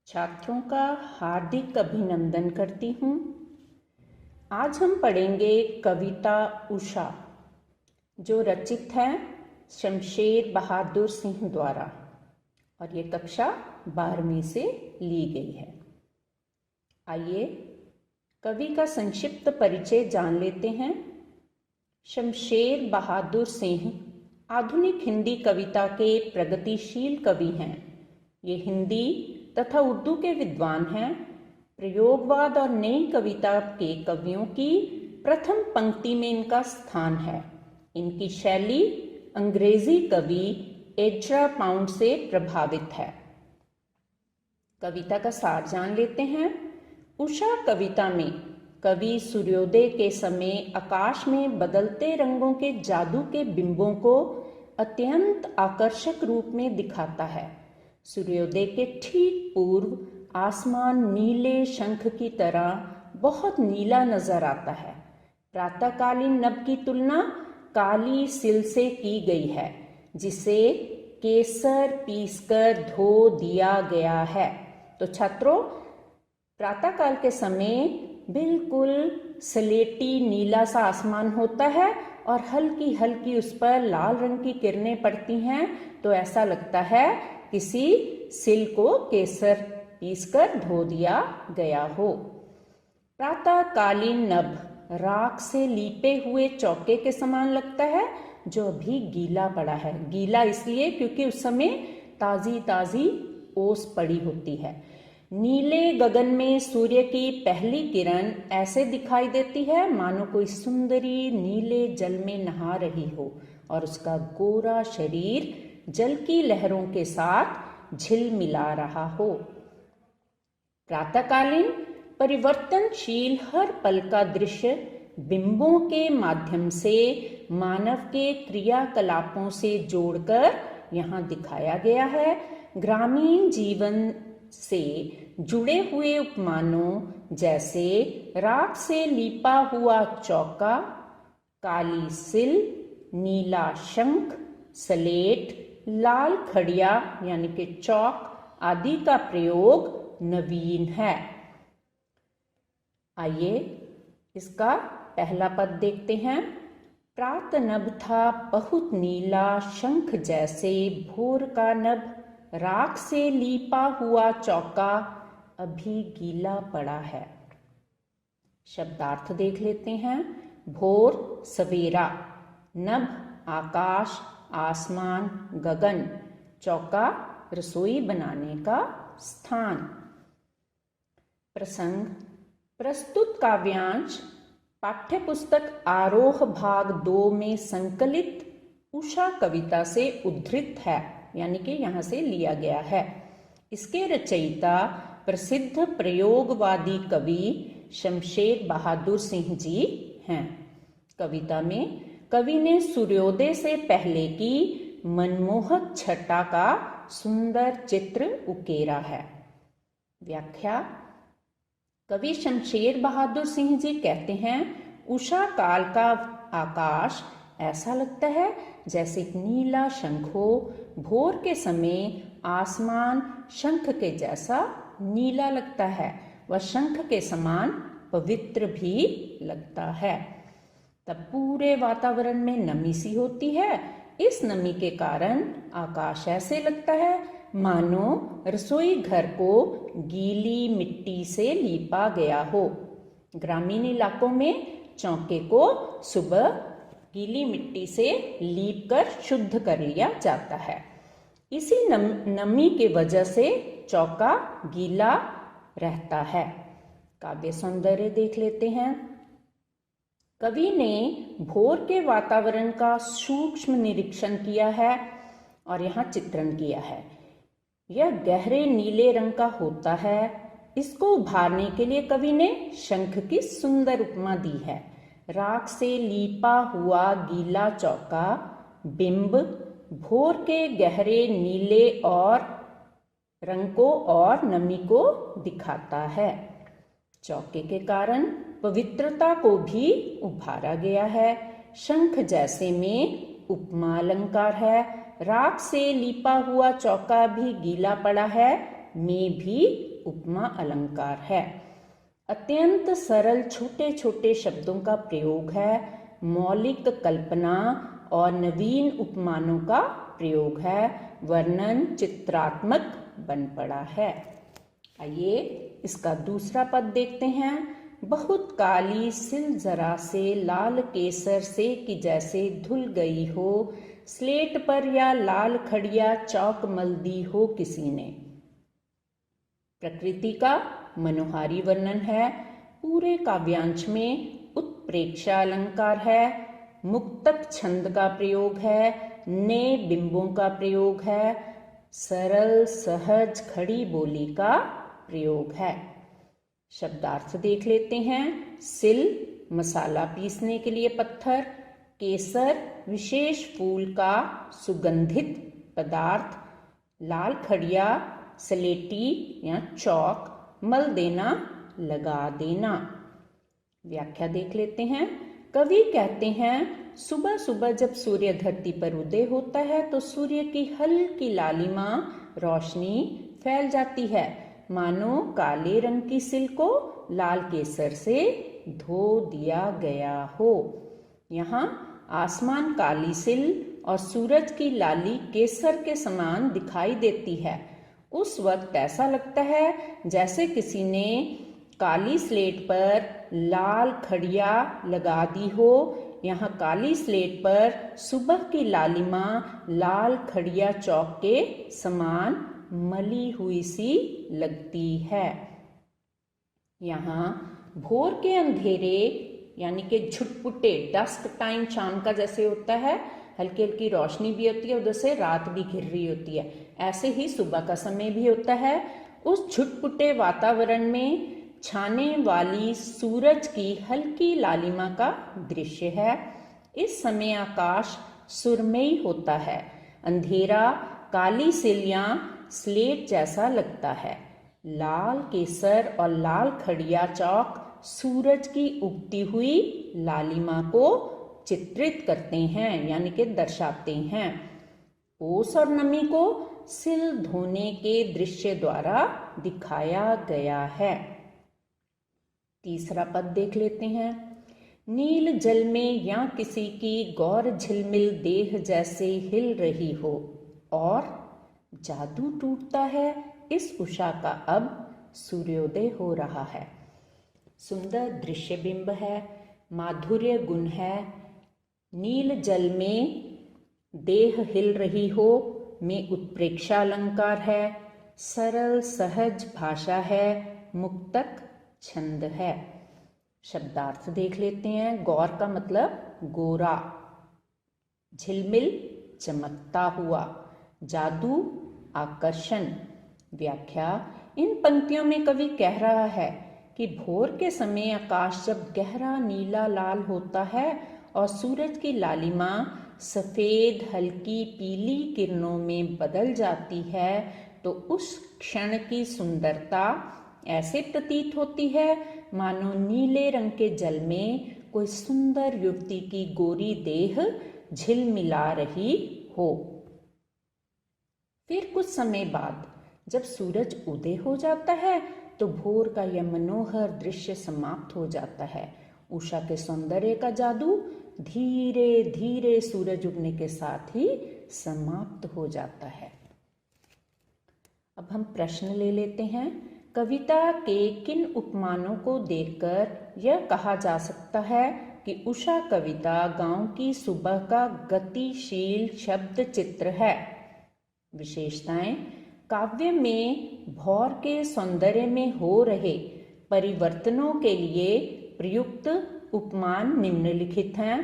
छात्रों का हार्दिक अभिनंदन करती हूँ। आज हम पढ़ेंगे कविता उषा, जो रचित है शमशेर बहादुर सिंह द्वारा, और ये कक्षा 12वीं से ली गई है। आइए कवि का संक्षिप्त परिचय जान लेते हैं। शमशेर बहादुर सिंह आधुनिक हिंदी कविता के प्रगतिशील कवि हैं। ये हिंदी तथा उर्दू के विद्वान हैं। प्रयोगवाद और नई कविता के कवियों की प्रथम पंक्ति में इनका स्थान है। इनकी शैली अंग्रेजी कवि एज़रा पाउंड से प्रभावित है। कविता का सार जान लेते हैं। उषा कविता में कवि सूर्योदय के समय आकाश में बदलते रंगों के जादू के बिंबों को अत्यंत आकर्षक रूप में दिखाता है। सूर्योदय के ठीक पूर्व आसमान नीले शंख की तरह बहुत नीला नजर आता है। प्रातःकालीन नभ की तुलना काली सिल से की गई है, जिसे केसर पीसकर धो दिया गया है। तो छात्रों, प्रातःकाल के समय बिल्कुल स्लेटी नीला सा आसमान होता है और हल्की हल्की उस पर लाल रंग की किरणें पड़ती हैं, तो ऐसा लगता है किसी सिल को केसर पीसकर धो दिया गया हो। प्रातःकालीन नभ राख से लीपे हुए चौके के समान लगता है, जो अभी गीला पड़ा है। गीला इसलिए क्योंकि उस समय ताजी ताजी ओस पड़ी होती है। नीले गगन में सूर्य की पहली किरण ऐसे दिखाई देती है मानो कोई सुंदरी नीले जल में नहा रही हो और उसका गोरा शरीर जल की लहरों के साथ झिलमिला रहा हो। प्रातःकालीन परिवर्तनशील हर पल का दृश्य बिंबों के माध्यम से मानव के क्रियाकलापों से जोड़कर यहाँ दिखाया गया है। ग्रामीण जीवन से जुड़े हुए उपमानों जैसे राख से लीपा हुआ चौका, काली सिल, नीला शंख, स्लेट, लाल खड़िया यानी कि चौक आदि का प्रयोग नवीन है। आइए इसका पहला पद देखते हैं। प्रात नभ था बहुत नीला शंख जैसे, भोर का नभ राख से लीपा हुआ चौका अभी गीला पड़ा है। शब्दार्थ देख लेते हैं। भोर सवेरा, नभ आकाश आसमान गगन, चौका रसोई बनाने का स्थान। प्रसंग। प्रस्तुत काव्यांश पाठ्यपुस्तक आरोह भाग 2 में संकलित उषा कविता से उद्धृत है, यानी कि यहाँ से लिया गया है। इसके रचयिता प्रसिद्ध प्रयोगवादी कवि शमशेर बहादुर सिंह जी हैं। कविता में कवि ने सूर्योदय से पहले की मनमोहक छटा का सुंदर चित्र उकेरा है। व्याख्या। कवि शमशेर बहादुर सिंह जी कहते हैं, उषा काल का आकाश ऐसा लगता है जैसे एक नीला शंख हो। भोर के समय आसमान शंख के जैसा नीला लगता है, वह शंख के समान पवित्र भी लगता है। तब पूरे वातावरण में नमी सी होती है। इस नमी के कारण आकाश ऐसे लगता है मानो रसोई घर को गीली मिट्टी से लीपा गया हो। ग्रामीण इलाकों में चौके को सुबह गीली मिट्टी से लीप कर शुद्ध कर लिया जाता है। इसी नमी के वजह से चौका गीला रहता है। काव्य सौंदर्य देख लेते हैं। कवि ने भोर के वातावरण का सूक्ष्म निरीक्षण किया है और यहाँ चित्रण किया है। यह गहरे नीले रंग का होता है। इसको उभारने के लिए कवि ने शंख की सुंदर उपमा दी है। राख से लीपा हुआ गीला चौका बिंब भोर के गहरे नीले और रंग को और नमी को दिखाता है। चौके के कारण पवित्रता को भी उभारा गया है। शंख जैसे में उपमा अलंकार है। राख से लीपा हुआ चौका भी गीला पड़ा है, में भी उपमा अलंकार है। अत्यंत सरल छोटे छोटे शब्दों का प्रयोग है, मौलिक कल्पना और नवीन उपमानों का प्रयोग है, वर्णन चित्रात्मक बन पड़ा है। आइए इसका दूसरा पद देखते हैं। बहुत काली सिल जरा से लाल केसर से कि जैसे धुल गई हो, स्लेट पर या लाल खड़िया चौक मल दी हो किसी ने। प्रकृति का मनोहारी वर्णन है, पूरे काव्यांश में उत्प्रेक्षा अलंकार है, मुक्तक छंद का प्रयोग है, ने बिंबों का प्रयोग है, सरल सहज खड़ी बोली का प्रयोग है। शब्दार्थ देख लेते हैं। सिल मसाला पीसने के लिए पत्थर, केसर विशेष फूल का सुगंधित पदार्थ, लाल खड़िया स्लेटी या चौक, मल देना लगा देना। व्याख्या देख लेते हैं। कवि कहते हैं, सुबह सुबह जब सूर्य धरती पर उदय होता है तो सूर्य की हल्की लालिमा रोशनी फैल जाती है, मानो काले रंग की सिल को लाल केसर से धो दिया गया हो। यहाँ आसमान काली सिल और सूरज की लाली केसर के समान दिखाई देती है। उस वक्त ऐसा लगता है जैसे किसी ने काली स्लेट पर लाल खड़िया लगा दी हो। यहाँ काली स्लेट पर सुबह की लालिमा लाल खड़िया चौक के समान मली हुई सी लगती है। यहाँ भोर के अंधेरे यानी कि झुटपुटे डस्क टाइम, शाम का जैसे होता है, हल्की हल्की रोशनी भी होती है, उधर से रात भी घिर रही होती है, ऐसे ही सुबह का समय भी होता है। उस झुटपुटे वातावरण में छाने वाली सूरज की हल्की लालिमा का दृश्य है। इस समय आकाश सुरमई होता है, अंधेरा काली सिलियां स्लेट जैसा लगता है। लाल केसर और लाल खड़िया चौक सूरज की उगती हुई लालिमा को चित्रित करते हैं यानी कि दर्शाते हैं। ओस और नमी को सिल धोने के दृश्य द्वारा दिखाया गया है। तीसरा पद देख लेते हैं। नील जल में या किसी की गौर झिलमिल देह जैसे हिल रही हो और जादू टूटता है इस उषा का अब सूर्योदय हो रहा है। सुंदर दृश्य बिंब है, माधुर्य गुण है। नील जल में देह हिल रही हो में उत्प्रेक्षा अलंकार है, सरल सहज भाषा है, मुक्तक छंद है। शब्दार्थ देख लेते हैं। गौर का मतलब गोरा, झिलमिल चमकता हुआ, जादू आकर्षण। व्याख्या, इन पंक्तियों में कवि कह रहा है कि भोर के समय आकाश जब गहरा नीला लाल होता है और सूरज की लालिमा सफेद हल्की पीली किरणों में बदल जाती है तो उस क्षण की सुंदरता ऐसे प्रतीत होती है मानो नीले रंग के जल में कोई सुंदर युवती की गोरी देह झिलमिला रही हो। फिर कुछ समय बाद जब सूरज उदय हो जाता है तो भोर का यह मनोहर दृश्य समाप्त हो जाता है। उषा के सौंदर्य का जादू धीरे धीरे सूरज उगने के साथ ही समाप्त हो जाता है। अब हम प्रश्न ले लेते हैं। कविता के किन उपमानों को देखकर यह कहा जा सकता है कि उषा कविता गांव की सुबह का गतिशील शब्द चित्र है? विशेषताएं, काव्य में भौर के सौंदर्य में हो रहे परिवर्तनों के लिए प्रयुक्त उपमान निम्नलिखित हैं।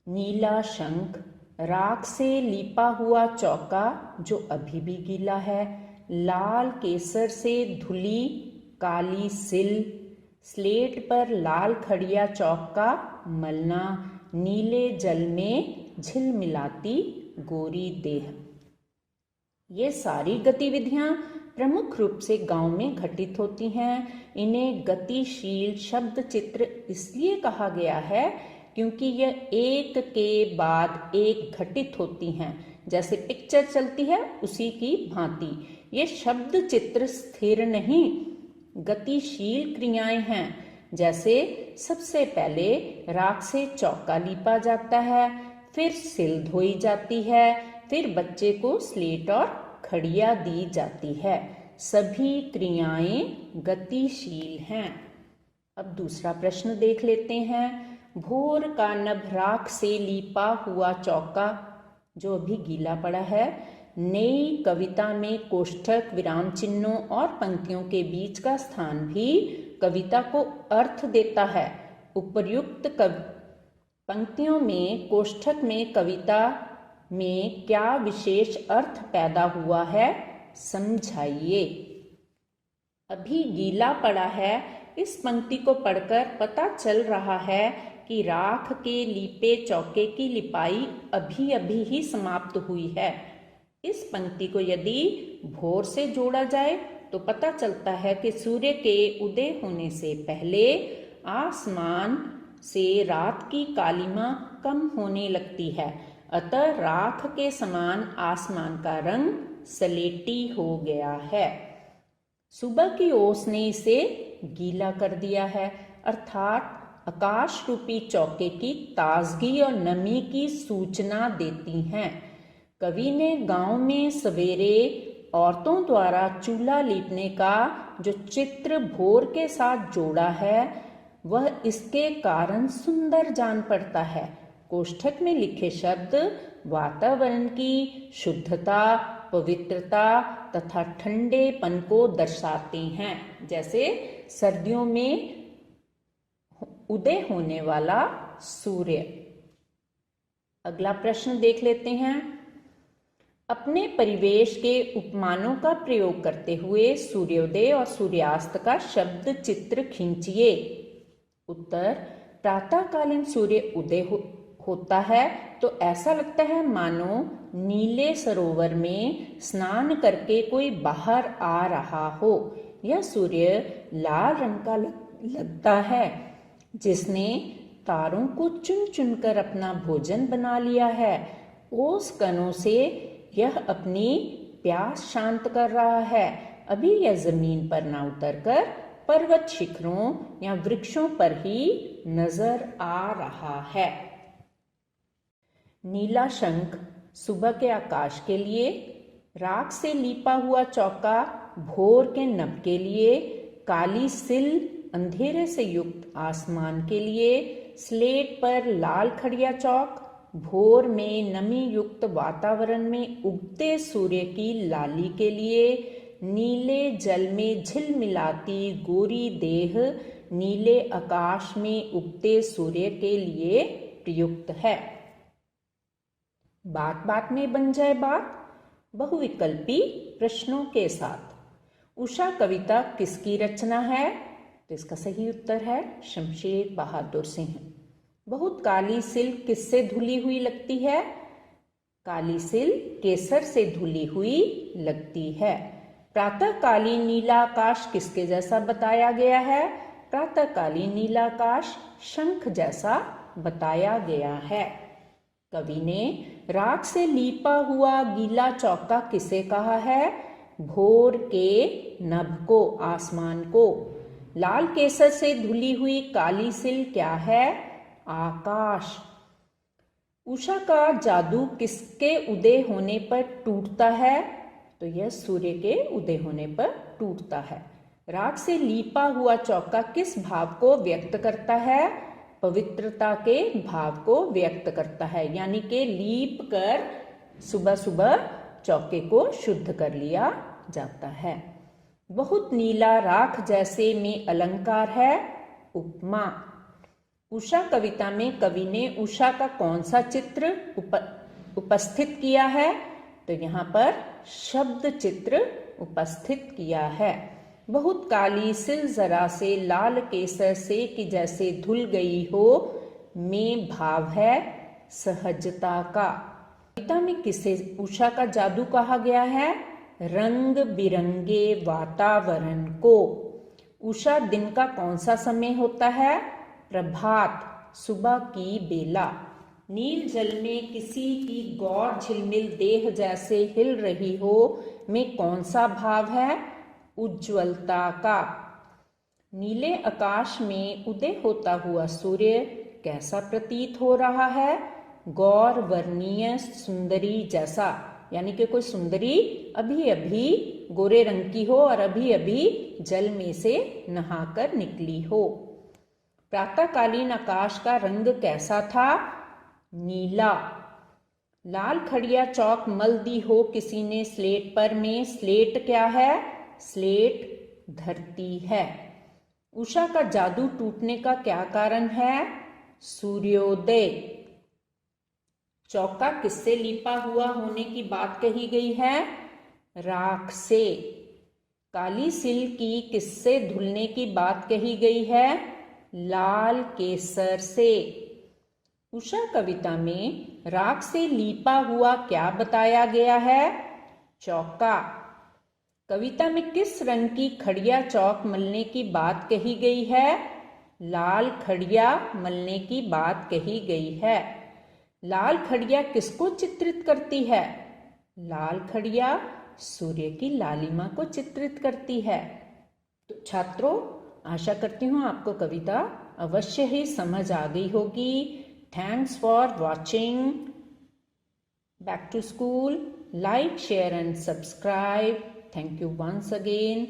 नीला शंख, राख से लिपा हुआ चौका जो अभी भी गीला है, लाल केसर से धुली काली सिल, स्लेट पर लाल खड़िया चौक का मलना, नीले जल में झिलमिलाती गोरी देह। ये सारी गतिविधियां प्रमुख रूप से गांव में घटित होती हैं। इन्हें गतिशील शब्द चित्र इसलिए कहा गया है क्योंकि यह एक के बाद एक घटित होती हैं, जैसे पिक्चर चलती है उसी की भांति। ये शब्द चित्र स्थिर नहीं, गतिशील क्रियाएं हैं। जैसे सबसे पहले राख से चौका लीपा जाता है, फिर सिल धोई जाती है, फिर बच्चे को स्लेट और खड़िया दी जाती है। सभी क्रियाएं गतिशील हैं। अब दूसरा प्रश्न देख लेते हैं। भोर का नभ राख से लीपा हुआ चौका, जो अभी गीला पड़ा है, नई कविता में कोष्ठक, विराम चिन्हों और पंक्तियों के बीच का स्थान भी कविता को अर्थ देता है। उपर्युक्त पंक्तियों में कोष्ठक में कविता में क्या विशेष अर्थ पैदा हुआ है, समझाइए। अभी गीला पड़ा है, इस पंक्ति को पढ़कर पता चल रहा है कि राख के लीपे चौके की लिपाई अभी अभी ही समाप्त हुई है। इस पंक्ति को यदि भोर से जोड़ा जाए तो पता चलता है कि सूर्य के उदय होने से पहले आसमान से रात की कालिमा कम होने लगती है, अतः राख के समान आसमान का रंग सलेटी हो गया है। सुबह की ओस ने इसे गीला कर दिया है, अर्थात आकाश रूपी चौके की ताजगी और नमी की सूचना देती हैं। कवि ने गांव में सवेरे औरतों द्वारा चूल्हा लीपने का जो चित्र भोर के साथ जोड़ा है, वह इसके कारण सुंदर जान पड़ता है। कोष्ठक में लिखे शब्द वातावरण की शुद्धता, पवित्रता तथा ठंडेपन को दर्शाते हैं। जैसे सर्दियों में उदय होने वाला सूर्य। अगला प्रश्न देख लेते हैं। अपने परिवेश के उपमानों का प्रयोग करते हुए सूर्योदय और सूर्यास्त का शब्द चित्र खींचिए। उत्तर, प्रातःकालीन सूर्य उदय होता है तो ऐसा लगता है मानो नीले सरोवर में स्नान करके कोई बाहर आ रहा हो। यह सूर्य लाल रंग का लगता है, जिसने तारों को चुन चुनकर अपना भोजन बना लिया है। ओस कणों से यह अपनी प्यास शांत कर रहा है। अभी यह जमीन पर ना उतरकर पर्वत शिखरों या वृक्षों पर ही नजर आ रहा है। नीला शंख सुबह के आकाश के लिए, राख से लीपा हुआ चौका भोर के नभ के लिए, काली सिल अंधेरे से युक्त आसमान के लिए, स्लेट पर लाल खड़िया चौक भोर में नमी युक्त वातावरण में उगते सूर्य की लाली के लिए, नीले जल में झिलमिलाती गोरी देह नीले आकाश में उगते सूर्य के लिए प्रयुक्त है। बात बात में बन जाए बात, बहुविकल्पी प्रश्नों के साथ। उषा कविता किसकी रचना है? तो इसका सही उत्तर है शमशेर बहादुर सिंह। बहुत काली सिल किससे धुली हुई लगती है? काली सिल केसर से धुली हुई लगती है। प्रातःकालीन नीला आकाश किसके जैसा बताया गया है? प्रातःकालीन नीला आकाश शंख जैसा बताया गया है। कवि ने राख से लीपा हुआ गीला चौका किसे कहा है? भोर के नभ को, आसमान को। लाल केसर से धुली हुई काली सिल क्या है? आकाश। उषा का जादू किसके उदय होने पर टूटता है? तो यह सूर्य के उदय होने पर टूटता है। राख से लीपा हुआ चौका किस भाव को व्यक्त करता है? पवित्रता के भाव को व्यक्त करता है, यानी कि लीप कर सुबह सुबह चौके को शुद्ध कर लिया जाता है। बहुत नीला राख जैसे में अलंकार है उपमा। उषा कविता में कवि ने उषा का कौन सा चित्र उपस्थित किया है? तो यहाँ पर शब्द चित्र उपस्थित किया है। बहुत काली सिल जरा से लाल केसर से कि जैसे धुल गई हो में भाव है सहजता का। कविता में किसे उषा का जादू कहा गया है? रंग बिरंगे वातावरण को। उषा दिन का कौन सा समय होता है? प्रभात, सुबह की बेला। नील जल में किसी की गौर झिलमिल देह जैसे हिल रही हो में कौन सा भाव है? उज्ज्वलता का। नीले आकाश में उदय होता हुआ सूर्य कैसा प्रतीत हो रहा है? गौर वर्णीय सुंदरी जैसा, यानी कि कोई सुंदरी अभी अभी गोरे रंग की हो और अभी अभी जल में से नहाकर निकली हो। प्रातःकालीन आकाश का रंग कैसा था? नीला। लाल खड़िया चौक मल दी हो किसी ने स्लेट पर में, स्लेट क्या है? स्लेट धरती है। उषा का जादू टूटने का क्या कारण है? सूर्योदय। चौका किससे लिपा हुआ होने की बात कही गई है? राख से। काली सिल की किससे धुलने की बात कही गई है? लाल केसर से। उषा कविता में राख से लीपा हुआ क्या बताया गया है? चौका। कविता में किस रंग की खड़िया चौक मलने की बात कही गई है? लाल खड़िया मलने की बात कही गई है। लाल खड़िया किसको चित्रित करती है? लाल खड़िया सूर्य की लालिमा को चित्रित करती है। तो छात्रों, आशा करती हूँ आपको कविता अवश्य ही समझ आ गई होगी। Thanks for watching. Back to school. Like, share and subscribe. Thank you once again.